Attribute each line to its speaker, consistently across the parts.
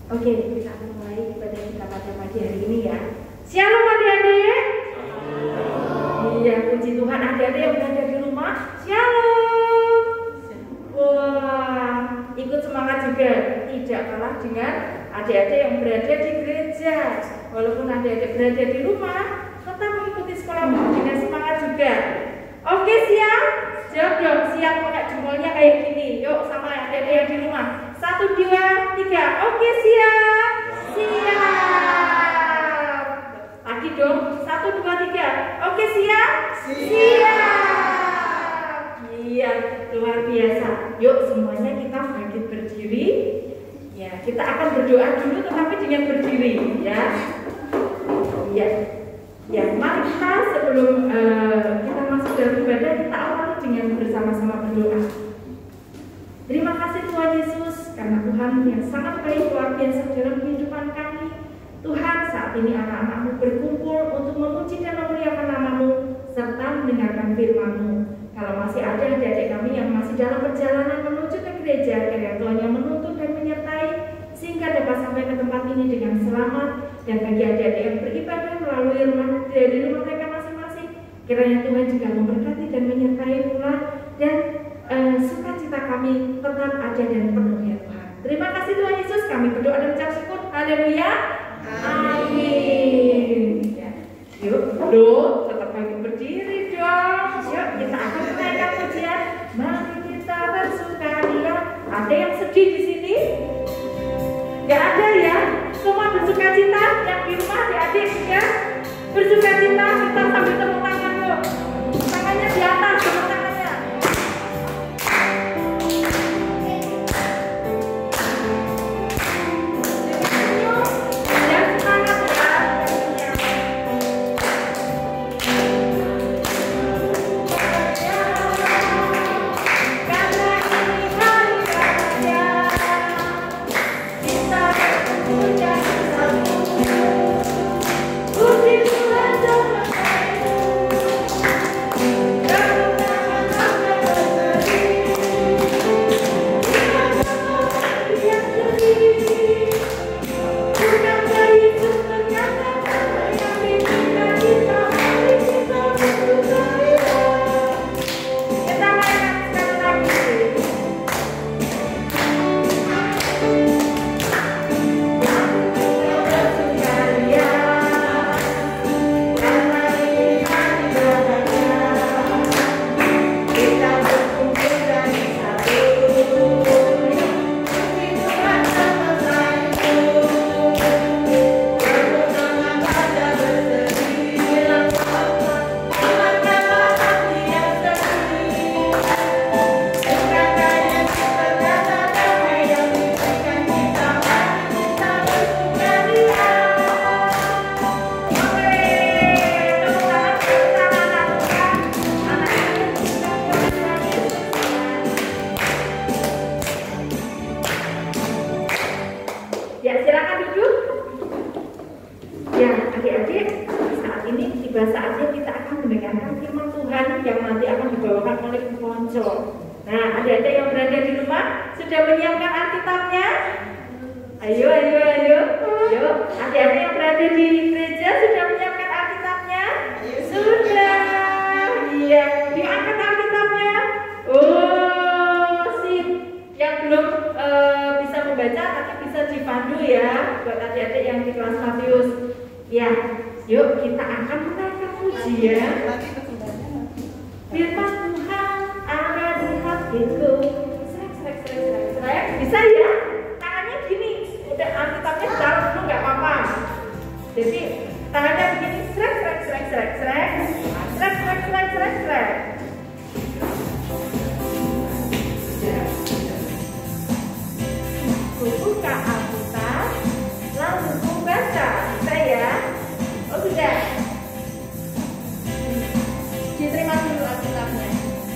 Speaker 1: Oke, kita akan mulai ibadah kita pada pagi hari ini ya. Shalom adik-adik. Iya, puji Tuhan adik-adik yang berada di rumah. Shalom. Wah, ikut semangat juga. Tidak kalah dengan adik-adik yang berada di gereja. Walaupun adik-adik berada di rumah, tetap mengikuti sekolah dengan semangat juga. Oke, siap? Jawab dong, siap pakai jempolnya kayak gini. Yuk sama adik-adik yang di rumah. 1, 2, 3. Oke, siap? Siap. Lagi dong. 1, 2, 3. Oke, siap? Siap. Iya, luar biasa. Yuk semuanya kita bangkit berdiri. Ya, kita akan berdoa dulu tetapi dengan berdiri ya. Ya. Ya, mari kita sebelum kita masuk dalam ibadah, kita awali dengan bersama-sama berdoa. Terima kasih Tuhan Yesus, karena Tuhan yang sangat baik luar biasa dalam kehidupan kami. Tuhan, saat ini anak-anak-Mu berkumpul untuk memuji dan memuliakan nama-Mu, serta mendengarkan firman-Mu. Kalau masih ada adik-adik kami yang masih dalam perjalanan menuju ke gereja, kiranya Tuhan yang menuntun dan menyertai, sehingga dapat sampai ke tempat ini dengan selamat. Dan bagi adik-adik yang beribadah melalui rumah mereka masing-masing, kiranya Tuhan juga memberkati dan menyertai pula, dan sukacita kami tetap ada dan penuh ya Tuhan. Terima kasih Tuhan Yesus, kami berdoa dan ucap syukur. Haleluya. Amin. Ya. Yuk, tetap bangkit berdiri dong. Yuk, kita akan menaikkan pujian. Mari kita bersukaria. Ada yang sedih di sini? Gak ada ya? Semua bersukacita. Yang di rumah adik-adik ya bersukacita. Kita sambil tepuk tangan yuk. Tangannya di atas, tepuk tangannya.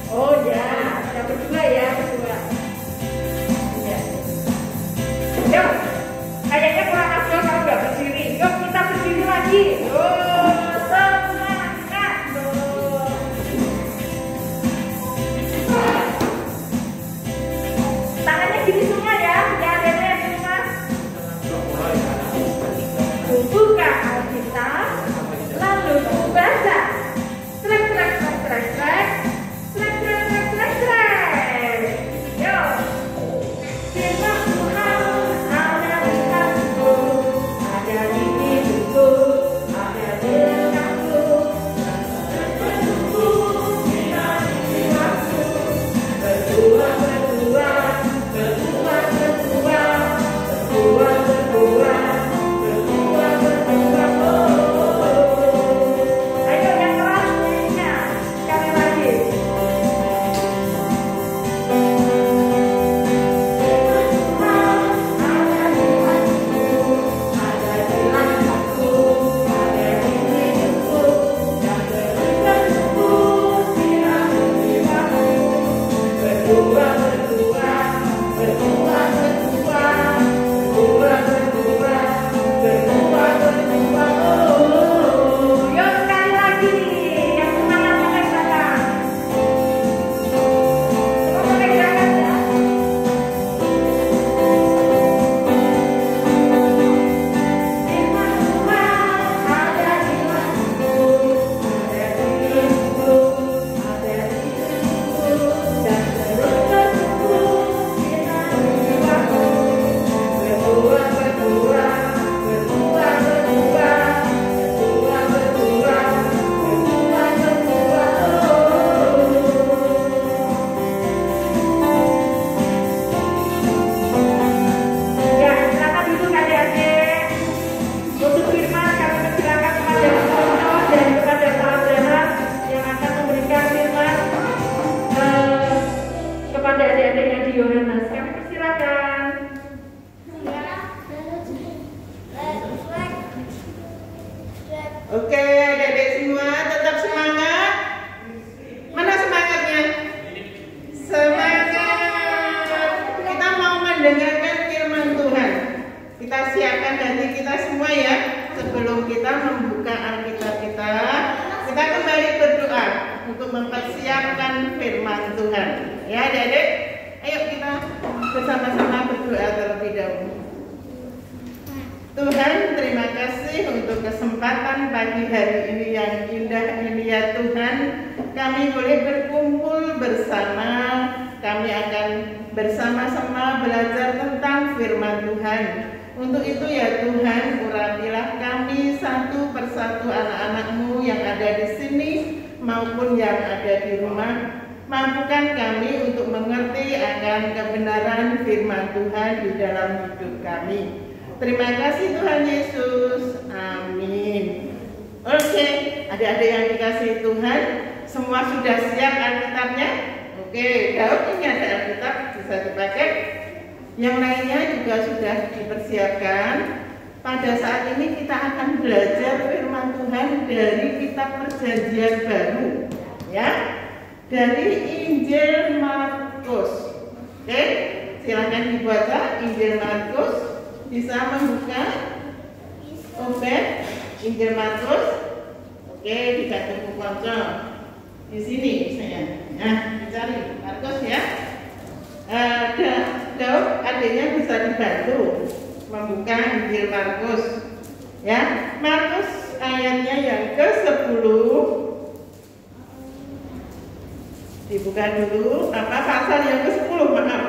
Speaker 1: Oh ya, ada berdua ya, berdua. Ya.
Speaker 2: Kita siapkan hati kita semua ya. Sebelum kita membuka Alkitab kita kembali berdoa untuk mempersiapkan firman Tuhan. Ya adik-adik, ayo kita bersama-sama berdoa terlebih dahulu. Tuhan, terima kasih untuk kesempatan pagi hari ini yang indah ini ya Tuhan. Kami boleh berkumpul bersama. Kami akan bersama-sama belajar tentang firman Tuhan. Untuk itu ya Tuhan, urapilah kami satu persatu anak-anak-Mu yang ada di sini maupun yang ada di rumah. Mampukan kami untuk mengerti akan kebenaran firman Tuhan di dalam hidup kami. Terima kasih Tuhan Yesus. Amin. Oke, adik-adik yang dikasihi Tuhan, semua sudah siap Alkitabnya? Oke, Daud ini ada Alkitab bisa dipakai. Yang lainnya juga sudah dipersiapkan. Pada saat ini kita akan belajar firman Tuhan dari kitab Perjanjian Baru, ya, dari Injil Markus. Oke, silakan dibaca Injil Markus. Bisa membuka Obed Injil Markus. Oke, dibantu Bu Konco. Di sini misalnya. Nah, dicari Markus ya. Daud adiknya bisa dibantu membuka Injil Markus. Ya, Markus ayatnya yang ke-10. Dibuka dulu pasal yang ke-10, maaf.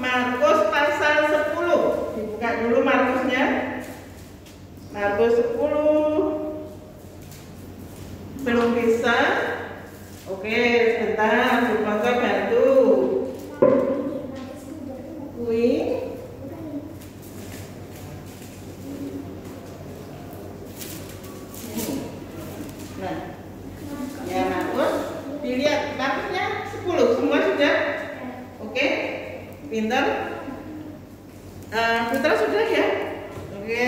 Speaker 2: Markus pasal 10. Dibuka dulu Markusnya. Markus 10. Belum bisa? Oke, sebentar, Bu Konco bantu. Nah, ya Markus, dilihat Markusnya 10, semua sudah? Oke, pintar. Putra sudah ya? Oke.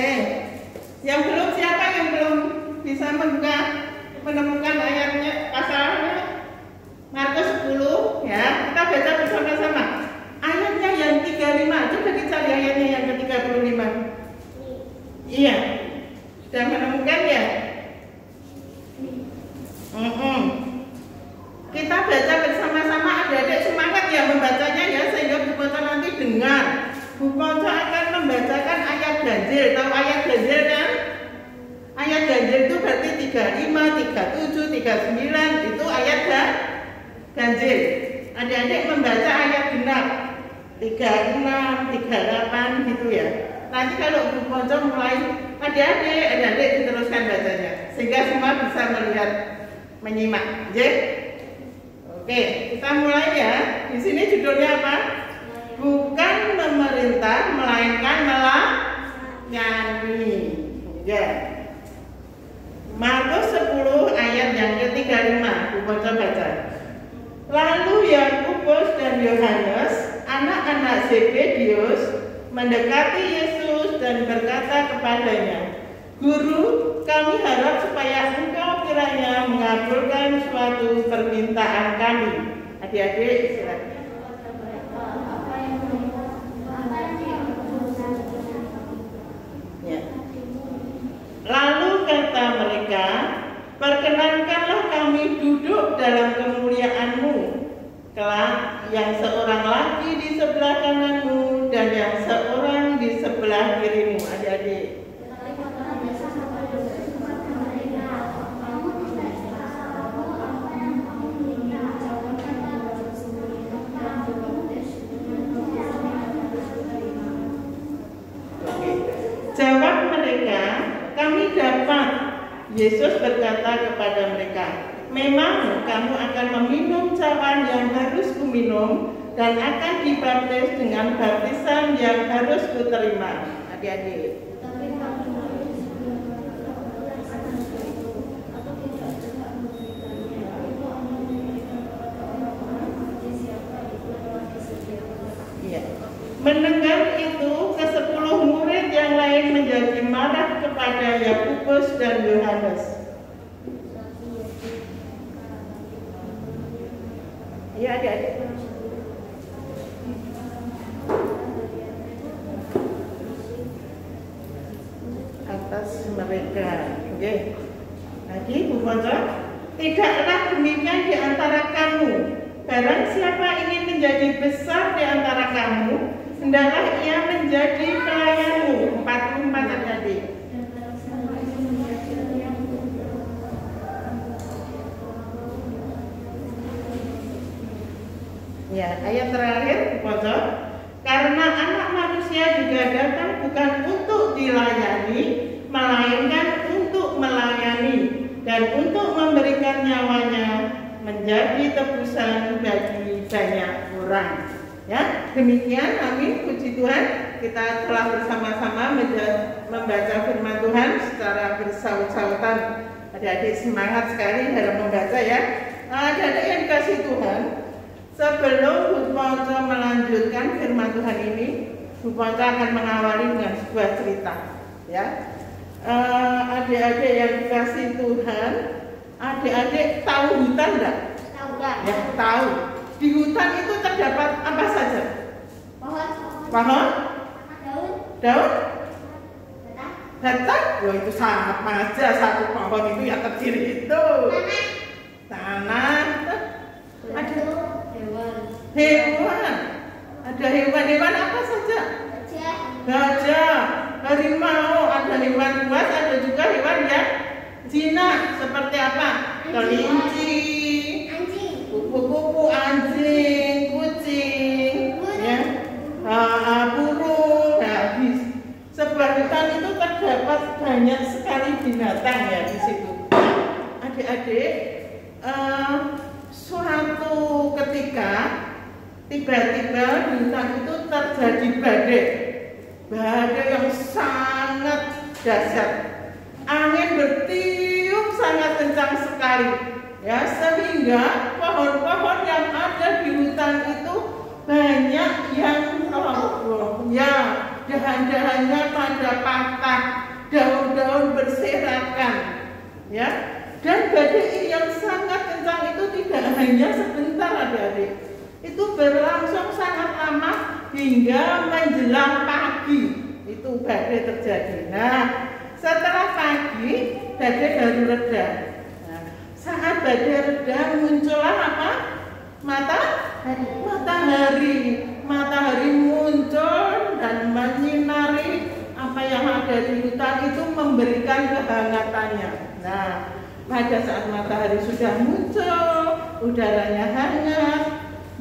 Speaker 2: Yang belum, siapa yang belum bisa menemukan ayatnya, pasalnya? Markus 10 ya, kita baca bersama-sama. Ayatnya yang 35, coba dicari ayatnya yang ke-35. Iya, sudah menemukan ya? Kita baca bersama-sama, adik-adik semangat ya membacanya ya, sehingga Bu Konco nanti dengar. Bu Konco akan membacakan ayat ganjil. Tahu ayat ganjil kan? Ayat ganjil itu berarti 35, 37, 39 itu ayat ganjil. Adik-adik membaca ayat genap 36, 38 gitu ya. Nanti kalau Bu Konco mulai, adik-adik diteruskan bacanya sehingga semua bisa melihat, menyimak. Oke, kita mulai ya. Di sini judulnya apa? Bukan memerintah melainkan melayani. Ya. Markus 10 ayat yang ke-35. Bu Konco baca. Lalu Yakobus dan Yohanes, anak-anak Zebedius, mendekati Yesus dan berkata kepadanya, Guru, kami harap supaya Engkau kiranya mengabulkan suatu permintaan kami. Adik-adik, silakan. Ya. Lalu kata mereka, perkenankanlah kami duduk dalam kemuliaan-Mu. Kelak yang seorang lagi di sebelah kanan-Mu dan yang seorang di sebelah kiri-Mu. Adik-adik. Jawab mereka, kami dapat. Yesus berkata kepada mereka, memang kamu akan meminum cawan yang harus kuminum dan akan dibaptis dengan baptisan yang harus kuterima. Adik-adik. Ya. Mendengar itu, ke-10 murid yang lain menjadi marah kepada Yakobus dan Yohanes. Ya, adik-adik. mereka. Oke. Lagi Bu Ponco, tidaklah demikian di antara kamu. Barang siapa ingin menjadi besar di antara kamu, hendaklah ia menjadi pelayanmu. 44 adik-adik. Ya, ayat terakhir Bu Ponco. Karena anak manusia juga datang bukan untuk dilayani, melainkan untuk melayani dan untuk memberikan nyawanya menjadi tebusan bagi banyak orang. Ya, demikian, amin, puji Tuhan. Kita telah bersama-sama membaca firman Tuhan secara bersaut-sautan. Adik-adik semangat sekali dalam membaca ya. Adik-adik yang dikasih Tuhan, sebelum Bu Ponco melanjutkan firman Tuhan ini, Bu Ponco akan mengawali dengan sebuah cerita. Ya, adik-adik yang dikasih Tuhan, adik-adik tahu hutan enggak?
Speaker 3: Tahu enggak?
Speaker 2: Ya, tahu. Di hutan itu terdapat apa saja?
Speaker 3: Pohon.
Speaker 2: Pohon?
Speaker 3: Daun.
Speaker 2: Daun?
Speaker 3: Batang.
Speaker 2: Batang? Wah, itu sama aja, satu pohon itu yang kecil itu. Tanah. Ada
Speaker 3: Hewan.
Speaker 2: hewan. Ada hewan-hewan apa saja?
Speaker 3: Gajah.
Speaker 2: Gajah, harimau, ada hewan buas, ada juga hewan yang jinak. Seperti apa? Kelinci,
Speaker 3: Anjing.
Speaker 2: kupu-kupu, anjing, kucing, ya, burung. Nah, di sebuah hutan itu terdapat banyak sekali binatang ya di situ. Adik-adik, suatu ketika tiba-tiba di hutan itu terjadi badai yang sangat dahsyat. Angin bertiup sangat kencang sekali, ya, sehingga pohon-pohon yang ada di hutan itu banyak yang roboh, ya, dahan-dahannya pada patah, daun-daun berserakan, ya. Dan badai yang sangat kencang itu tidak hanya sebentar adik-adik, itu berlangsung sangat lama hingga menjelang pagi itu badai terjadi. Nah, setelah pagi badai baru reda. Nah, saat badai reda muncullah apa? Matahari muncul dan menyinari apa yang ada di hutan itu, memberikan kehangatannya. Nah, pada saat matahari sudah muncul, udaranya hangat,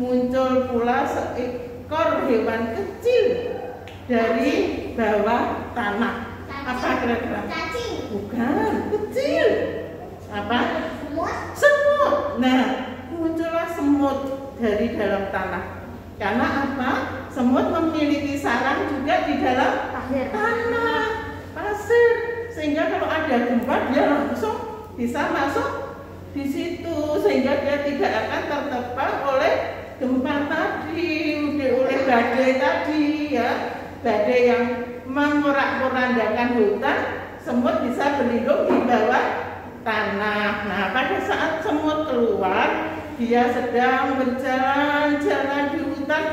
Speaker 2: muncul pula seekor hewan kecil dari bawah tanah. Apa kira-kira?
Speaker 3: Cacing.
Speaker 2: Bukan, kecil. Apa? Semut. Nah, muncullah semut dari dalam tanah. Karena apa? Semut memiliki sarang juga di dalam tanah, pasir. Sehingga kalau ada gempa dia langsung bisa masuk di situ, sehingga dia tidak akan tertebak oleh gempa tadi, oleh badai tadi, ya. Badai yang memorak-porandakan hutan, semut bisa berlindung di bawah tanah. Nah, pada saat semut keluar, dia sedang berjalan-jalan di hutan,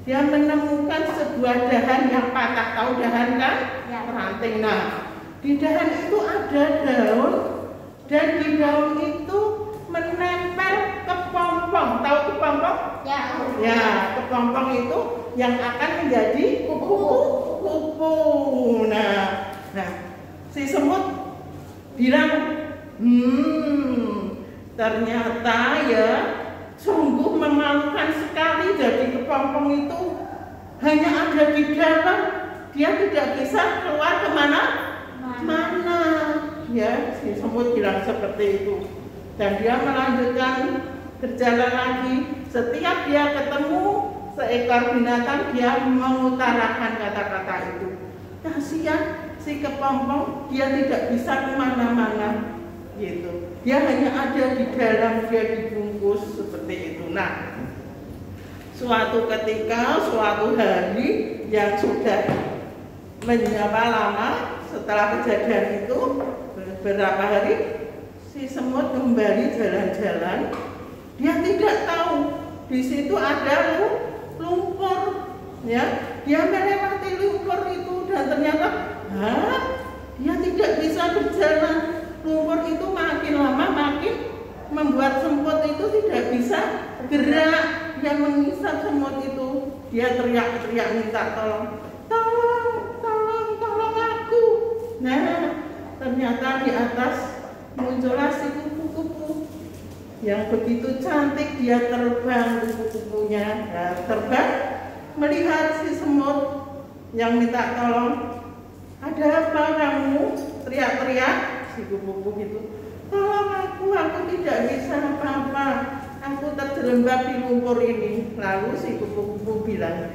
Speaker 2: dia menemukan sebuah dahan yang patah. Tahu dahan kan?
Speaker 3: Ya.
Speaker 2: Ranting. Nah, di dahan itu ada daun, dan di daun itu menempel kepompong. Tahu kepompong?
Speaker 3: Ya.
Speaker 2: Ya, kepompong itu yang akan menjadi kupu-kupu. Nah, si semut bilang, ternyata ya sungguh memalukan sekali. Jadi kepompong itu hanya ada di dalam, dia tidak bisa keluar kemana-mana. Ya, si semut bilang seperti itu. Dan dia melanjutkan berjalan lagi. Setiap dia ketemu seekor binatang, dia mengutarakan kata-kata itu. Kasihan si kepompong, dia tidak bisa kemana-mana, gitu. Dia hanya ada di dalam, dia dibungkus seperti itu. Nah, suatu ketika, suatu hari yang sudah menyapa lama setelah kejadian itu, beberapa hari, si semut kembali jalan-jalan. Dia tidak tahu di situ ada lumpur, ya. Dia melewati lumpur itu dan ternyata tidak bisa berjalan. Lumpur itu makin lama makin membuat semut itu tidak bisa gerak. Dia mengisap semut itu, dia teriak-teriak minta tolong. Tolong aku. Nah, ternyata di atas muncullah si kupu-kupu yang begitu cantik. Dia terbang, kupu-kupunya terbang melihat si semut yang minta tolong. Ada apa kamu? Teriak-teriak si kupu-kupu itu. Tolong aku tidak bisa apa-apa. Aku terjerembab di lumpur ini. Lalu si kupu-kupu bilang,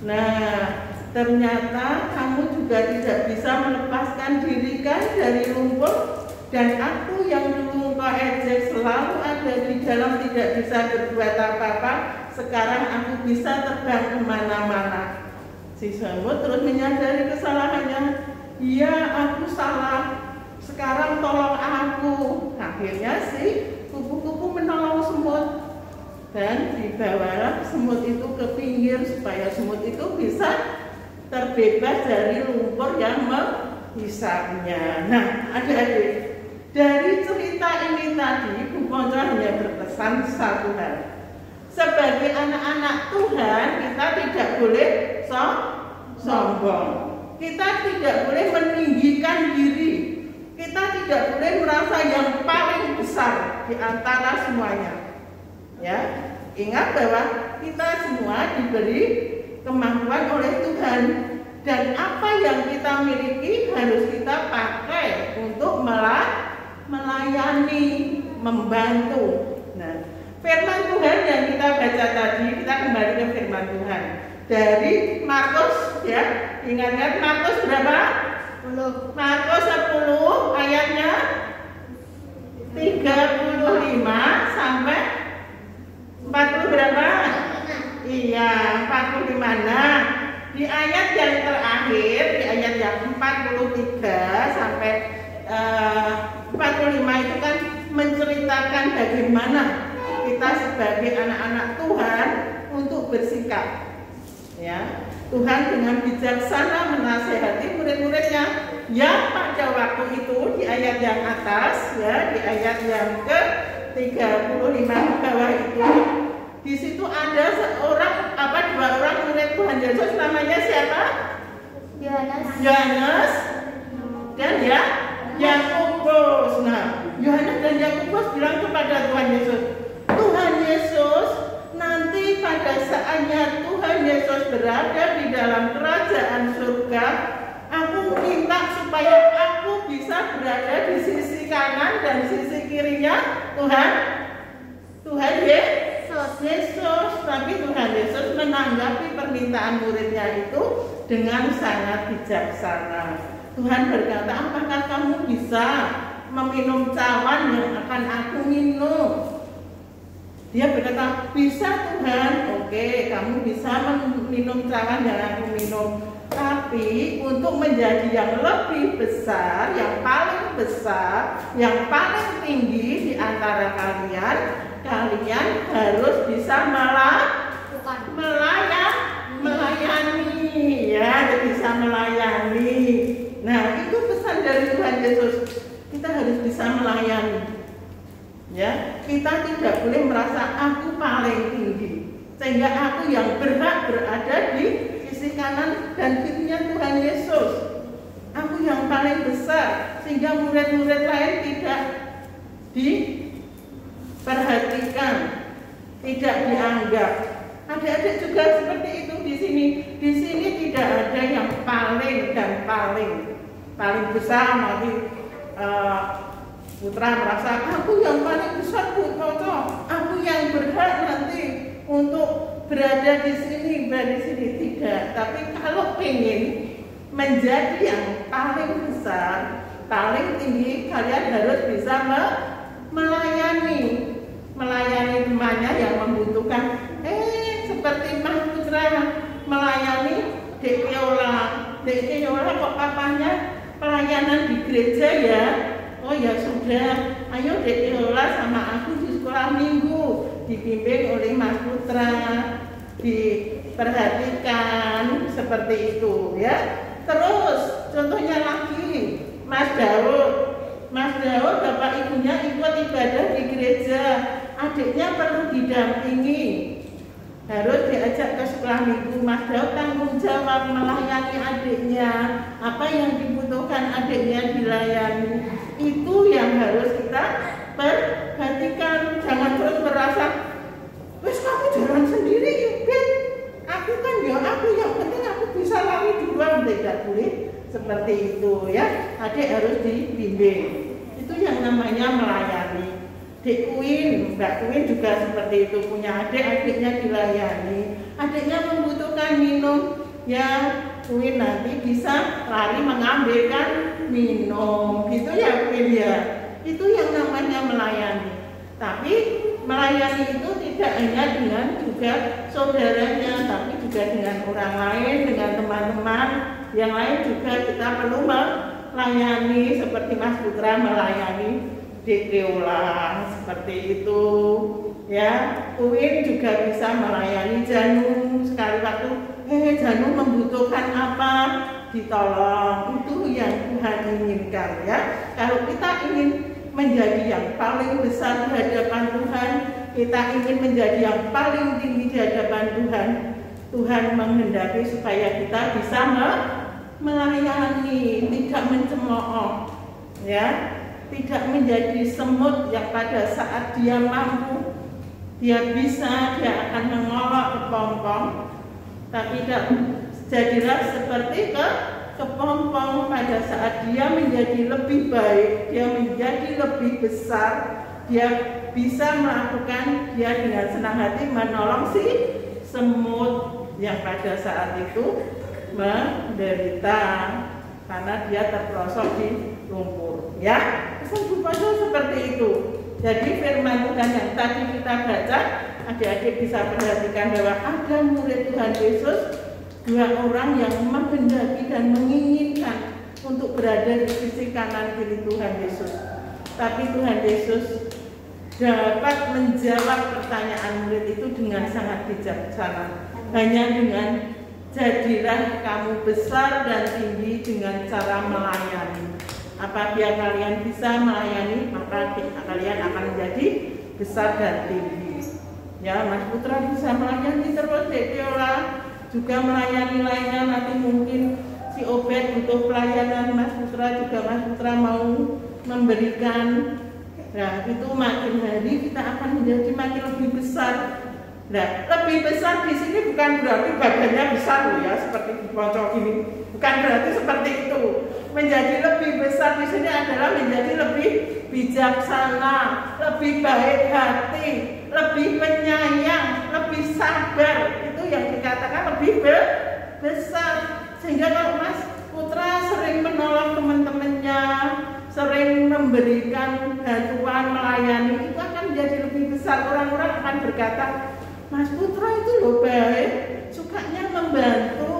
Speaker 2: nah, ternyata kamu juga tidak bisa melepaskan diri kan dari lumpur. Dan aku yang dulu engkau ejek selalu ada di dalam tidak bisa berbuat apa-apa. Sekarang aku bisa terbang kemana-mana. Si semut terus menyadari kesalahannya. Iya, aku salah. Sekarang tolong aku. Akhirnya si kupu-kupu menolong semut. Dan dibawalah semut itu ke pinggir supaya semut itu bisa terbebas dari lumpur yang menghisapnya. Nah, adik-adik, dari cerita ini tadi Bu Ponco hanya berpesan satu hal. Sebagai anak-anak Tuhan, kita tidak boleh sombong. Kita tidak boleh meninggikan diri. Kita tidak boleh merasa yang paling besar di antara semuanya. Ya, ingat bahwa kita semua diberi kemampuan oleh Tuhan, dan apa yang kita miliki harus kita pakai untuk melayani, membantu. Nah, firman Tuhan yang kita baca tadi, kita kembali ke firman Tuhan dari Markus, ya, ingat Markus berapa? 10. Markus 10 ayatnya 35 sampai 40 berapa? Iya, 45. Nah, di ayat yang terakhir, di ayat yang 43 sampai 45 itu kan menceritakan bagaimana kita sebagai anak-anak Tuhan untuk bersikap. Ya, Tuhan dengan bijaksana menasehati murid-muridnya yang pada waktu itu di ayat yang atas, ya, di ayat yang ke-35 di bawah itu, di situ ada dua orang murid Tuhan Yesus, namanya siapa? Yohanes dan Yakobus. Nah, Yohanes dan Yakobus bilang kepada Tuhan Yesus, Tuhan Yesus, nanti pada saatnya Tuhan Yesus berada di dalam kerajaan surga, aku minta supaya aku bisa berada di sisi kanan dan sisi kirinya Tuhan Yesus. Tapi Tuhan Yesus menanggapi permintaan muridnya itu dengan sangat bijaksana. Tuhan berkata, apakah kamu bisa meminum cawan yang akan aku minum? Dia berkata, bisa Tuhan. Oke, kamu bisa minum cawan yang aku minum. Tapi untuk menjadi yang lebih besar, yang paling besar, yang paling tinggi di antara kalian harus bisa melayani, ya, bisa melayani. Nah, itu pesan dari Tuhan Yesus. Kita harus bisa melayani. Ya, kita tidak boleh merasa aku paling tinggi, sehingga aku yang berhak berada di sisi kanan dan kirinya Tuhan Yesus. Aku yang paling besar, sehingga murid-murid lain tidak diperhatikan, tidak dianggap. Adik-adik juga seperti itu di sini. Di sini tidak ada yang paling dan paling besar. Nanti putra merasa aku yang paling besar, Bu Toto. Aku yang berhak nanti untuk berada di sini. Tidak. Tapi kalau ingin menjadi yang paling besar, paling tinggi, kalian harus bisa melayani temannya yang membutuhkan. Seperti Mas Putra melayani Dek Yola kok papanya pelayanan di gereja ya. Oh ya sudah, ayo Dek Yola sama aku di sekolah minggu, dibimbing oleh Mas Putra, diperhatikan seperti itu ya. Terus contohnya lagi Mas Daud bapak ibunya ikut ibadah di gereja, adiknya perlu didampingi, harus diajak ke sekolah minggu. Mas Daud tanggung jawab melayani adiknya, apa yang dibutuhkan adiknya dilayani. Itu yang harus kita perhatikan. Jangan terus merasa, wes kamu jalan sendiri yuk, aku kan ya aku, yang penting aku bisa lari duluan. Tidak boleh seperti itu ya. Adik harus dibimbing. Itu yang namanya melayani. Mbak Queen juga seperti itu, punya adik, adiknya dilayani. Adiknya membutuhkan minum, ya Queen nanti bisa lari mengambilkan minum. Gitu ya Queen ya. Itu yang namanya melayani. Tapi melayani itu tidak hanya dengan juga saudaranya, tapi juga dengan orang lain, dengan teman-teman yang lain juga kita perlu melayani. Seperti Mas Putra melayani di Riola, seperti itu ya. Queen juga bisa melayani Janung. Sekali waktu Janung membutuhkan apa, ditolong. Itu yang Tuhan inginkan ya. Kalau kita ingin menjadi yang paling besar di hadapan Tuhan, kita ingin menjadi yang paling tinggi di hadapan Tuhan, Tuhan menghendaki supaya kita bisa melayani, tidak mencemooh ya, tidak menjadi semut yang pada saat dia mampu, dia bisa, dia akan mengolok kepompong, tapi jadilah seperti kepompong pada saat dia menjadi lebih baik, dia menjadi lebih besar, dia bisa melakukan, dia dengan senang hati menolong si semut yang pada saat itu menderita karena dia terperosok di lumpur ya. Pesan Bupaso seperti itu. Jadi firman Tuhan yang tadi kita baca, adik-adik bisa perhatikan bahwa ada murid Tuhan Yesus, dua orang yang menghendaki dan menginginkan untuk berada di sisi kanan kiri Tuhan Yesus. Tapi Tuhan Yesus dapat menjawab pertanyaan murid itu dengan sangat bijaksana. Hanya dengan jadilah kamu besar dan tinggi dengan cara melayani. Apabila kalian bisa melayani, maka kalian akan menjadi besar dan tinggi. Ya, Mas Putra bisa melayani terus di Riola, juga melayani lainnya. Nanti mungkin si Obed butuh pelayanan, Mas Putra mau memberikan. Nah, itu makin hari kita akan menjadi makin lebih besar. Nah, lebih besar di sini bukan berarti badannya besar loh ya, seperti di pojok ini. Bukan berarti seperti itu. Menjadi lebih besar di sini adalah menjadi lebih bijaksana, lebih baik hati, lebih penyayang, lebih sabar. Itu yang dikatakan lebih besar. Sehingga kalau Mas Putra sering menolong teman-temannya, sering memberikan bantuan, melayani, itu akan menjadi lebih besar. Orang-orang akan berkata, Mas Putra itu loh baik, sukanya membantu.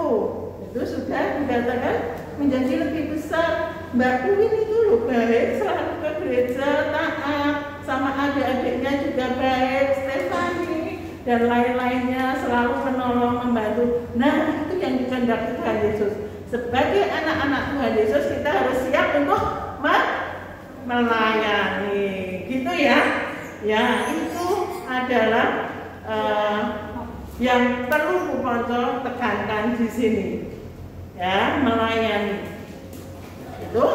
Speaker 2: Itu sudah dikatakan menjadi lebih besar. Mbak Queen itu loh baik, selalu ke gereja, taat, sama adik-adiknya juga baik, Stefani dan lain-lainnya selalu menolong, membantu. Nah, itu yang dikehendaki Tuhan Yesus. Sebagai anak-anak Tuhan Yesus, kita harus siap untuk melayani, gitu ya. Ya, itu adalah yang perlu Bupaso tekankan di sini. Ya, melayani. Itu.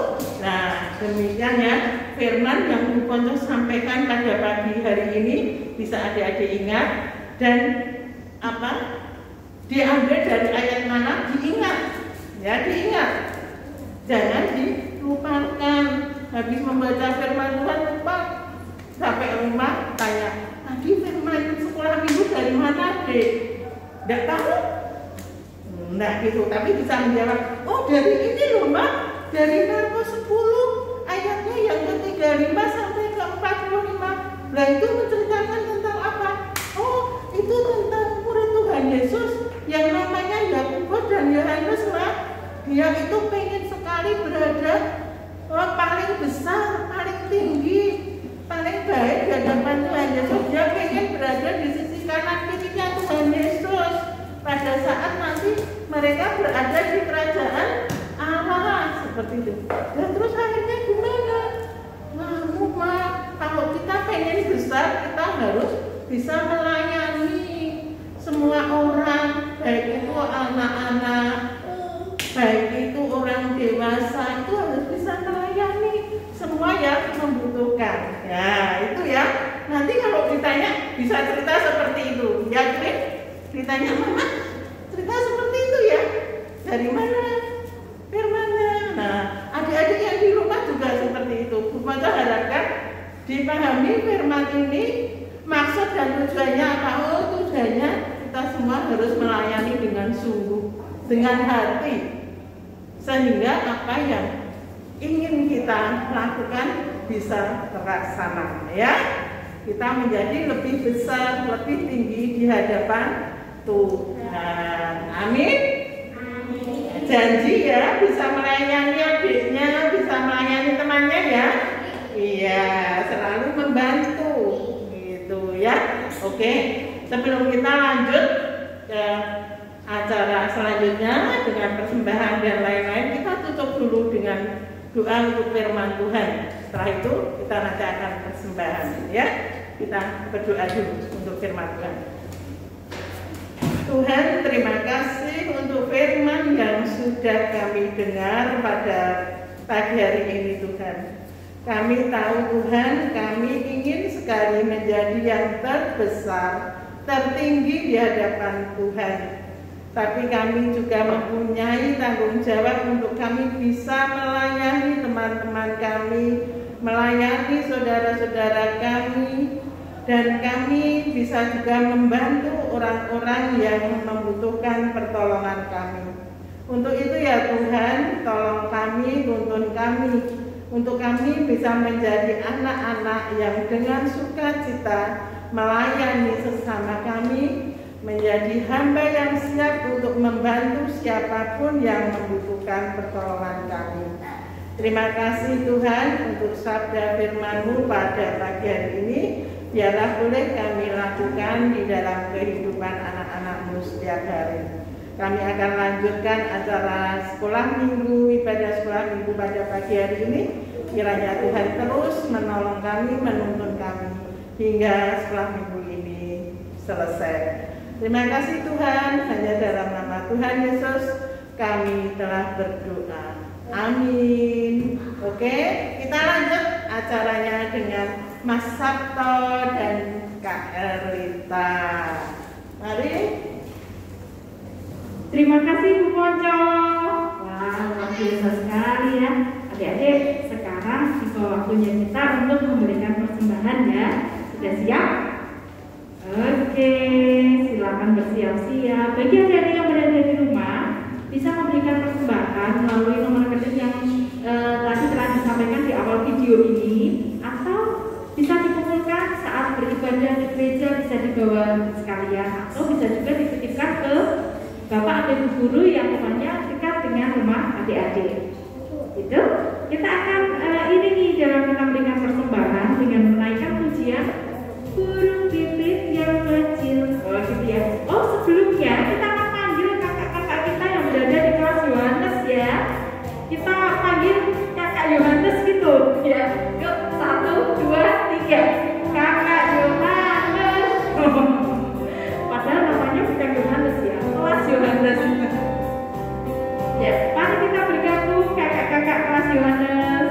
Speaker 2: Nah, demikian ya firman yang Bupaso sampaikan pada pagi hari ini, bisa adik-adik ingat dan apa? Diambil dari ayat mana? Diingat. Ya, diingat. Jangan dilupakan. Habis membaca firman Tuhan lupa, sampai rumah tanya, tadi firman sekolah minggu dari mana dek? Tidak tahu? Nah gitu, tapi bisa menjawab, oh dari ini loh Mbak, dari Markus 10 ayatnya yang ke-35 sampai ke-45. Nah itu menceritakan tentang apa? Oh itu tentang murid Tuhan Yesus yang namanya Yakobus dan Yohanes lah. Dia itu pengen sekali berada paling besar, paling tinggi, paling baik di hadapan Tuhan Yesus. Dia pengen berada di sisi kanan kirinya Tuhan Yesus pada saat nanti mereka berada di kerajaan Allah. seperti itu. Dan terus akhirnya gimana? Kalau kita pengen besar, kita harus bisa melayani semua orang, baik itu anak-anak, baik itu orang dewasa, itu harus bisa melayani semua yang membutuhkan. Ya, itu ya. Nanti kalau ditanya bisa cerita seperti itu. Ya, Klik? Ditanya, Mama, cerita seperti itu ya? Dari mana? Firmannya. Nah, adik-adik yang di rumah juga seperti itu. Bu Mata harapkan dipahami firman ini, maksud dan tujuannya apa? Oh, tujuannya kita semua harus melayani dengan sungguh, dengan hati, sehingga apa yang ingin kita lakukan bisa terlaksana, ya. Kita menjadi lebih besar, lebih tinggi di hadapan Tuhan. Amin. Janji ya, bisa melayani adiknya, bisa melayani temannya ya. Iya, selalu membantu gitu ya. Oke, sebelum kita lanjut ke acara selanjutnya dengan persembahan dan lain-lain, kita tutup dulu dengan doa untuk firman Tuhan. Setelah itu kita nanti akan persembahan ya. Kita berdoa dulu untuk firman Tuhan. Tuhan, terima kasih untuk firman yang sudah kami dengar pada pagi hari ini Tuhan. Kami tahu Tuhan, kami ingin sekali menjadi yang terbesar, tertinggi di hadapan Tuhan. Tapi kami juga mempunyai tanggung jawab untuk kami bisa melayani teman-teman kami, melayani saudara-saudara kami, dan kami bisa juga membantu orang-orang yang membutuhkan pertolongan kami. Untuk itu ya Tuhan, tolong kami, tuntun kami, untuk kami bisa menjadi anak-anak yang dengan sukacita melayani sesama kami, menjadi hamba yang siap untuk membantu siapapun yang membutuhkan pertolongan kami. Terima kasih Tuhan untuk sabda firman-Mu pada pagi hari ini. Biarlah boleh kami lakukan di dalam kehidupan anak-anak-Mu setiap hari. Kami akan lanjutkan acara sekolah minggu, ibadah sekolah minggu pada pagi hari ini. Kiranya Tuhan terus menolong kami, menuntun kami hingga sekolah minggu ini selesai. Terima kasih Tuhan, hanya dalam nama Tuhan Yesus kami telah berdoa. Amin. Oke, kita lanjut acaranya dengan Mas Sabto dan Kak Erlita. Mari.
Speaker 1: Terima kasih Bu Poco. Wah, luar biasa sekali ya. Adik-adik, sekarang tiba waktunya kita untuk memberikan persembahan ya. Sudah siap? Oke, silakan bersiap-siap. Bagi adik-adik yang berada di rumah, bisa memberikan persembahan melalui nomor rekening yang tadi telah disampaikan di awal video ini, atau bisa dikumpulkan saat beribadah di gereja, bisa dibawa sekalian, atau bisa juga dititipkan ke Bapak atau guru yang rumahnya dekat dengan rumah adik-adik. Itu kita akan iringi dalam kita memberikan persembahan dengan menaikkan pujian burung pipit yang kecil. Oh gitu ya. Oh sebelumnya kita akan panggil kakak-kakak kita yang berada di kelas Yohanes ya. Kita panggil kakak Yohanes gitu ya. Yuk 1, 2, 3. Kakak Yohanes. Padahal namanya bukan Yohanes ya, kelas Yohanes. Ya, mari kita bergabung kakak-kakak kelas Yohanes.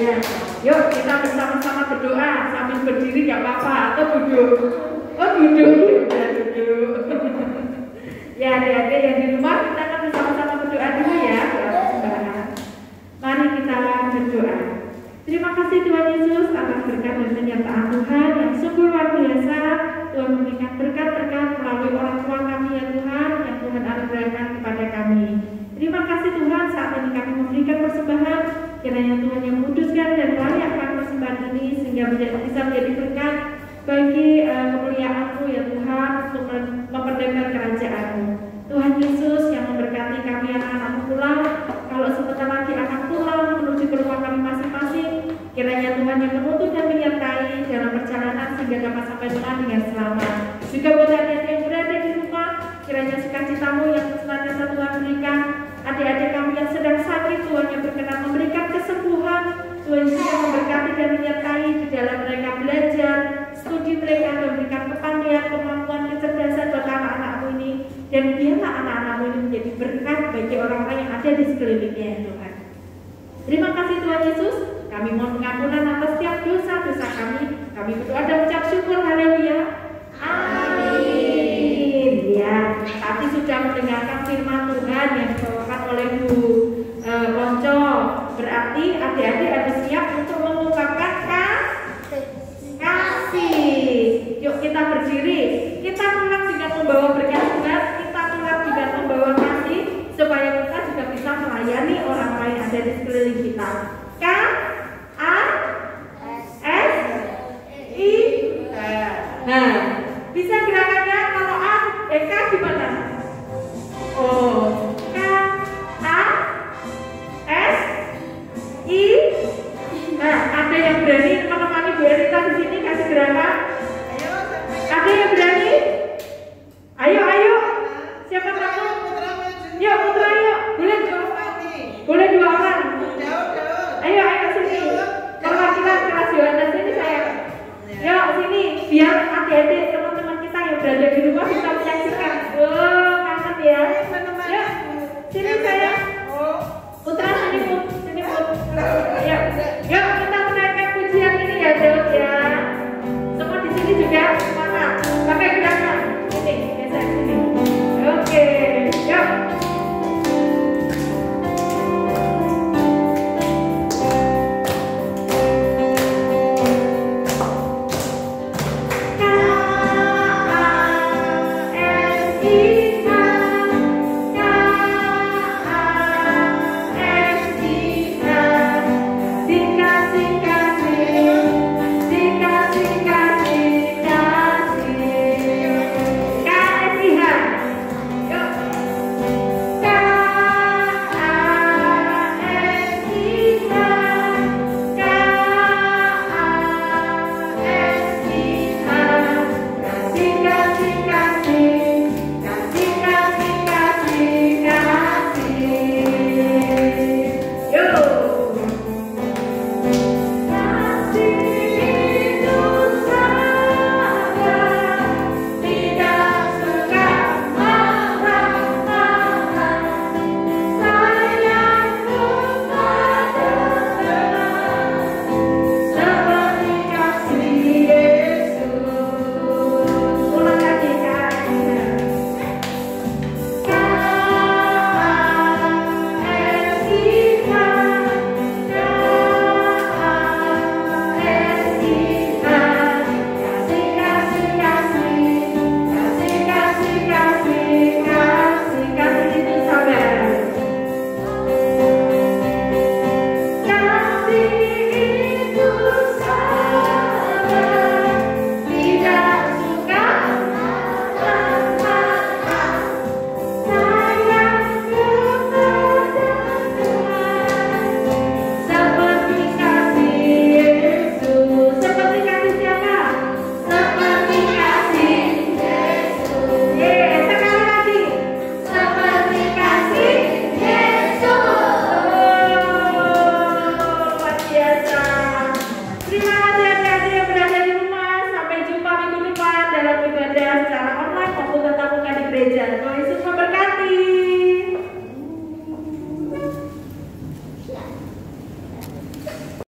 Speaker 1: Ya, yuk kita bersama-sama berdoa sambil berdiri nggak apa-apa atau duduk. Oh duduk, ya duduk. Ya adik-adik yang di rumah kita akan bersama-sama berdoa dulu ya. Mari kita berdoa. Terima kasih Tuhan Yesus atas berkat dan penyertaan Tuhan yang sungguh luar biasa. Tuhan memberikan berkat-berkat melalui orang tua kami ya Tuhan yang Tuhan anugerahkan kepada kami. Terima kasih Tuhan, saat ini kami memberikan persembahan. Kiranya Tuhan yang kuduskan dan layakkan persembahan ini sehingga bisa menjadi berkat bagi kemuliaan-Mu ya Tuhan untuk memperlebar kerajaan-Mu. Tuhan Yesus yang memberkati kami anak-anak-Mu pulang. Kalau sebentar lagi akan pulang menuju ke rumah kami masing-masing, kiranya Tuhan yang menuntun dan menyertai dalam perjalanan sehingga dapat sampai rumah dengan selamat. Juga buat adik-adik yang berada di rumah, kiranya sukacita-Mu yang senantiasa Tuhan berikan. Adik-adik kami yang sedang sakit, Tuhan yang berkenan memberikan kesembuhan. Tuhan Yesus yang memberkati dan menyertai di dalam mereka belajar, studi mereka, dan memberikan kepandaian, kemampuan, kecerdasan buat anak-anak-Mu ini. Dan biarlah anak-anak-Mu ini menjadi berkat bagi orang-orang yang ada di sekelilingnya ya Tuhan. Terima kasih Tuhan Yesus. Kami mohon pengampunan atas setiap dosa-dosa kami. Kami berdoa dan ucap syukur. Haleluya. Amin. Ya, tadi sudah mendengarkan firman Tuhan yang dibawakan oleh Bu Ponco. Berarti adik-adik ada siap untuk mengungkapkan kasih. Yuk kita berdiri. Kita pulang dengan membawa berkat Tuhan. Kita pulang dengan membawa kasih supaya kita juga bisa melayani orang-orang yang ada di sekeliling kita. K-A-S-I. Nah, bisa gerakannya kalau A, K gimana? Oh, K-A-S-I. Nah, ada yang berani menemani Bu Erita di sini kasih gerakan? Ada yang berani? Ayo. Siapa takut? Yuk, putra yuk. Boleh dua orang. Ayo sini. Perwakilan kelas Yohanes ini saya. Yuk sini, biar adik-adik